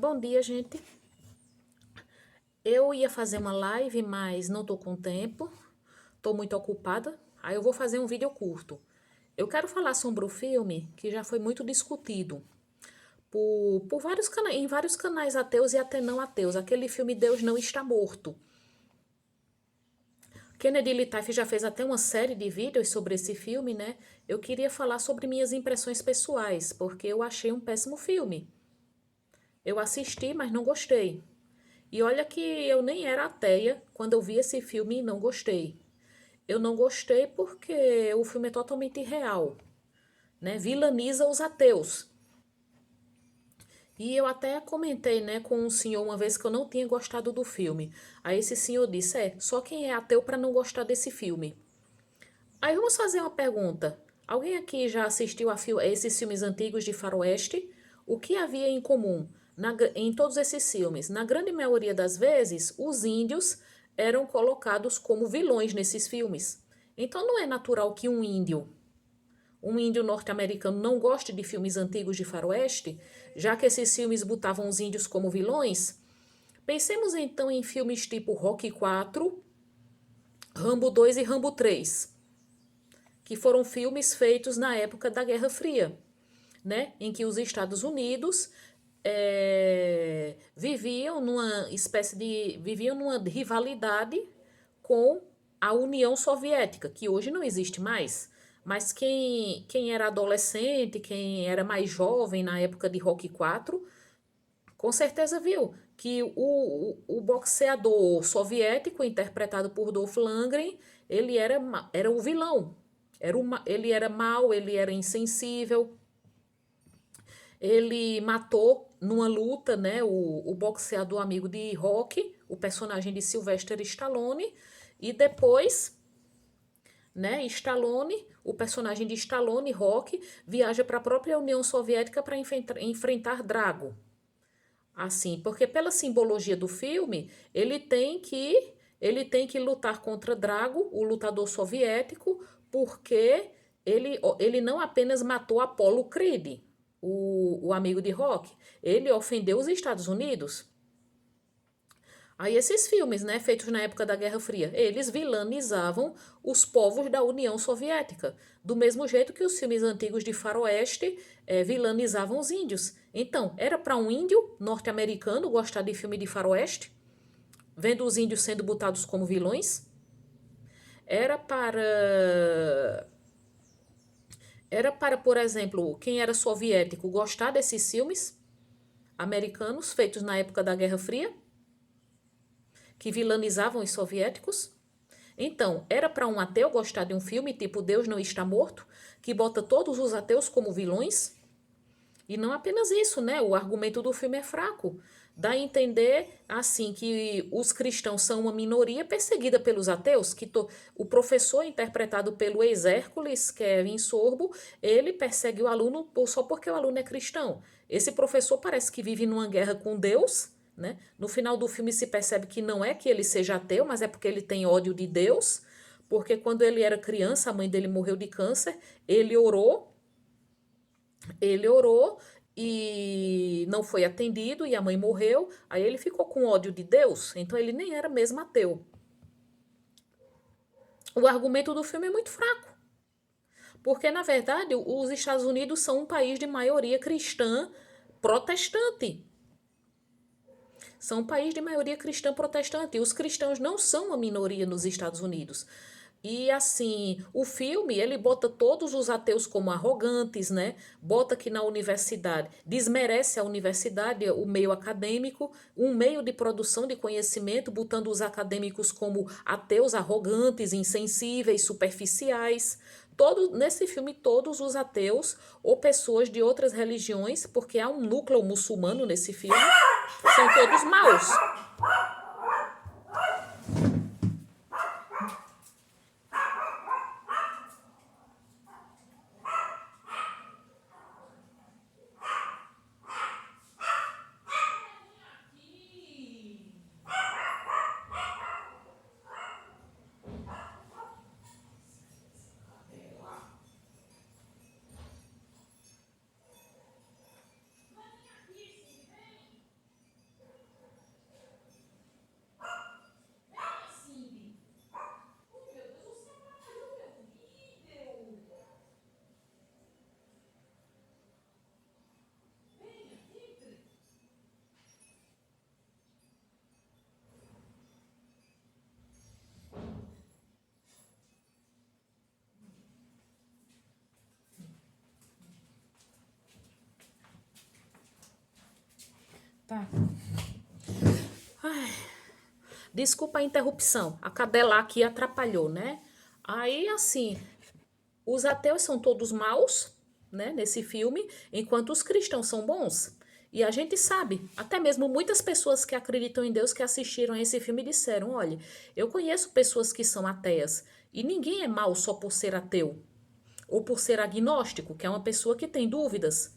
Bom dia, gente. Eu ia fazer uma live, mas não tô com tempo. Tô muito ocupada. Aí eu vou fazer um vídeo curto. Eu quero falar sobre o filme que já foi muito discutido por em vários canais ateus e até não ateus. Aquele filme Deus Não Está Morto. Kennedy Litaif já fez até uma série de vídeos sobre esse filme, né? Eu queria falar sobre minhas impressões pessoais, porque eu achei um péssimo filme. Eu assisti, mas não gostei. E olha que eu nem era ateia quando eu vi esse filme e não gostei. Eu não gostei porque o filme é totalmente irreal, né? Vilaniza os ateus. E eu até comentei, né, com um senhor uma vez que eu não tinha gostado do filme. Aí esse senhor disse: só quem é ateu para não gostar desse filme. Aí vamos fazer uma pergunta. Alguém aqui já assistiu a esses filmes antigos de faroeste? O que havia em comum em todos esses filmes? Na grande maioria das vezes, os índios eram colocados como vilões nesses filmes. Então não é natural que um índio norte-americano não goste de filmes antigos de faroeste, já que esses filmes botavam os índios como vilões. Pensemos então em filmes tipo Rocky 4, Rambo 2 e Rambo 3, que foram filmes feitos na época da Guerra Fria, né? Em que os Estados Unidos viviam numa rivalidade com a União Soviética, que hoje não existe mais. Mas quem era adolescente, quem era mais jovem na época de Rocky 4, com certeza viu que o boxeador soviético, interpretado por Dolph Lundgren, era o vilão. Ele era mau, ele era insensível. Ele matou numa luta, né, o boxeador amigo de Rocky, o personagem de Sylvester Stallone, e depois, né, o personagem de Stallone, Rocky, viaja para a própria União Soviética para enfrentar Drago. Assim, porque pela simbologia do filme, ele tem que lutar contra Drago, o lutador soviético, porque ele não apenas matou Apollo Creed, o amigo de Rock, ele ofendeu os Estados Unidos. Aí esses filmes, né, feitos na época da Guerra Fria, eles vilanizavam os povos da União Soviética, do mesmo jeito que os filmes antigos de faroeste vilanizavam os índios. Então, era para um índio norte-americano gostar de filme de faroeste, vendo os índios sendo botados como vilões? Era para por exemplo, quem era soviético gostar desses filmes americanos feitos na época da Guerra Fria, que vilanizavam os soviéticos? Então, era para um ateu gostar de um filme tipo Deus Não Está Morto, que bota todos os ateus como vilões? E não apenas isso, né? O argumento do filme é fraco. Dá a entender, assim, que os cristãos são uma minoria perseguida pelos ateus, o professor interpretado pelo ex-Hércules, Kevin Sorbo, ele persegue o aluno só porque o aluno é cristão. Esse professor parece que vive numa guerra com Deus, né? No final do filme se percebe que não é que ele seja ateu, mas é porque ele tem ódio de Deus, porque quando ele era criança, a mãe dele morreu de câncer, ele orou ele orou e não foi atendido e a mãe morreu. Aí ele ficou com ódio de Deus, então ele nem era mesmo ateu. O argumento do filme é muito fraco, porque na verdade os Estados Unidos são um país de maioria cristã protestante. São um país de maioria cristã protestante. E os cristãos não são uma minoria nos Estados Unidos. E assim, o filme, ele bota todos os ateus como arrogantes, né? Bota que na universidade, desmerece a universidade, o meio acadêmico, um meio de produção de conhecimento, botando os acadêmicos como ateus arrogantes, insensíveis, superficiais. Nesse filme, todos os ateus ou pessoas de outras religiões, porque há um núcleo muçulmano nesse filme, são todos maus. Tá. Desculpa a interrupção, a cadela aqui atrapalhou, né? Aí, assim, os ateus são todos maus, né, nesse filme, enquanto os cristãos são bons. E a gente sabe, até mesmo muitas pessoas que acreditam em Deus que assistiram a esse filme disseram: olha, eu conheço pessoas que são ateias e ninguém é mau só por ser ateu ou por ser agnóstico, que é uma pessoa que tem dúvidas.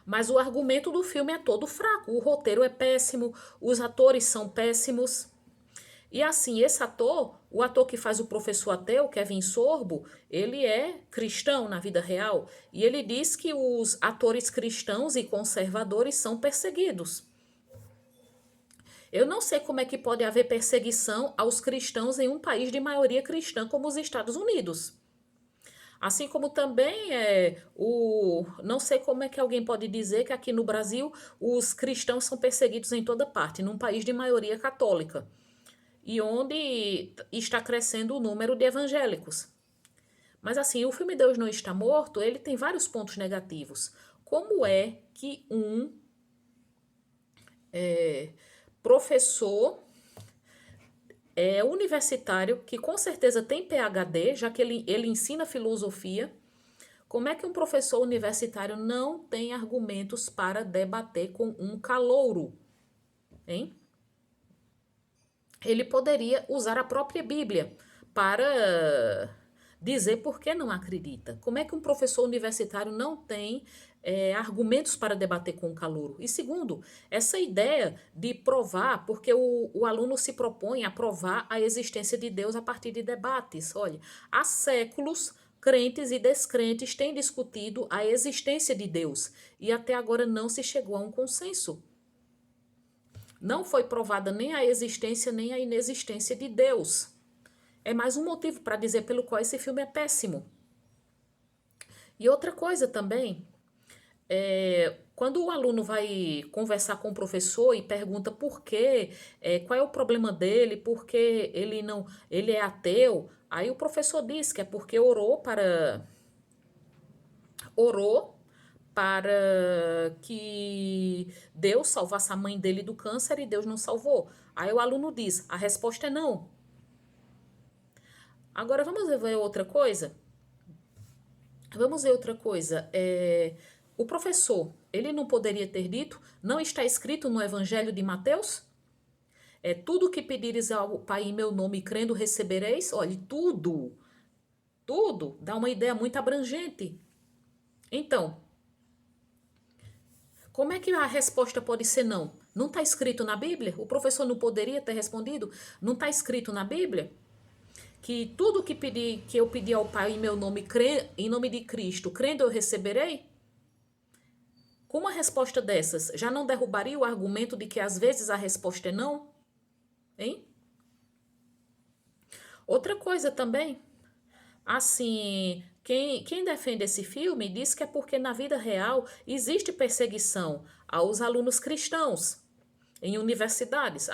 Mas o argumento do filme é todo fraco, o roteiro é péssimo, os atores são péssimos. E assim, esse ator, o ator que faz o professor ateu, Kevin Sorbo, ele é cristão na vida real. E ele diz que os atores cristãos e conservadores são perseguidos. Eu não sei como é que pode haver perseguição aos cristãos em um país de maioria cristã como os Estados Unidos. Assim como também não sei como é que alguém pode dizer que aqui no Brasil os cristãos são perseguidos em toda parte, num país de maioria católica e onde está crescendo o número de evangélicos. Mas assim, o filme Deus Não Está Morto, ele tem vários pontos negativos. Como é que um professor universitário, que com certeza tem PhD, já que ele ensina filosofia, como é que um professor universitário não tem argumentos para debater com um calouro, hein? Ele poderia usar a própria Bíblia para dizer por que não acredita. Como é que um professor universitário não tem argumentos para debater com o calouro? E segundo, essa ideia de provar, porque o aluno se propõe a provar a existência de Deus a partir de debates. Olha, há séculos crentes e descrentes têm discutido a existência de Deus e até agora não se chegou a um consenso. Não foi provada nem a existência nem a inexistência de Deus. É mais um motivo para dizer pelo qual esse filme é péssimo. E outra coisa também, quando o aluno vai conversar com o professor e pergunta por quê, qual é o problema dele, por que ele é ateu, aí o professor diz que é porque orou para que Deus salvasse a mãe dele do câncer e Deus não salvou. Aí o aluno diz: a resposta é não. Agora vamos ver outra coisa? Vamos ver outra coisa. O professor, ele não poderia ter dito, não está escrito no Evangelho de Mateus? Tudo que pedires ao Pai em meu nome, crendo, recebereis? Olha, tudo dá uma ideia muito abrangente. Então, como é que a resposta pode ser não? Não está escrito na Bíblia? O professor não poderia ter respondido? Não está escrito na Bíblia? Que tudo que eu pedi ao Pai em meu nome, em nome de Cristo, crendo eu receberei? Com uma resposta dessas, já não derrubaria o argumento de que às vezes a resposta é não? Hein? Outra coisa também, assim, quem defende esse filme diz que é porque na vida real existe perseguição aos alunos cristãos em universidades.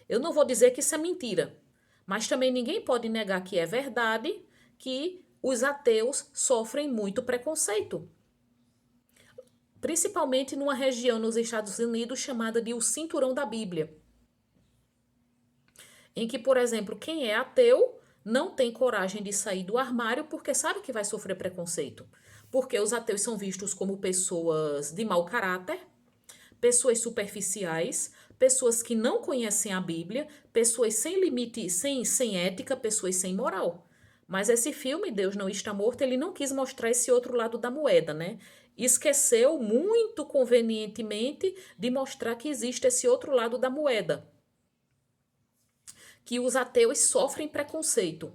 Eu não vou dizer que isso é mentira, mas também ninguém pode negar que é verdade que os ateus sofrem muito preconceito. Principalmente numa região nos Estados Unidos chamada de o Cinturão da Bíblia. Em que, por exemplo, quem é ateu não tem coragem de sair do armário porque sabe que vai sofrer preconceito. Porque os ateus são vistos como pessoas de mau caráter, pessoas superficiais, pessoas que não conhecem a Bíblia, pessoas sem limite, sem ética, pessoas sem moral. Mas esse filme, Deus Não Está Morto, ele não quis mostrar esse outro lado da moeda, né? Esqueceu muito convenientemente de mostrar que existe esse outro lado da moeda. Que os ateus sofrem preconceito.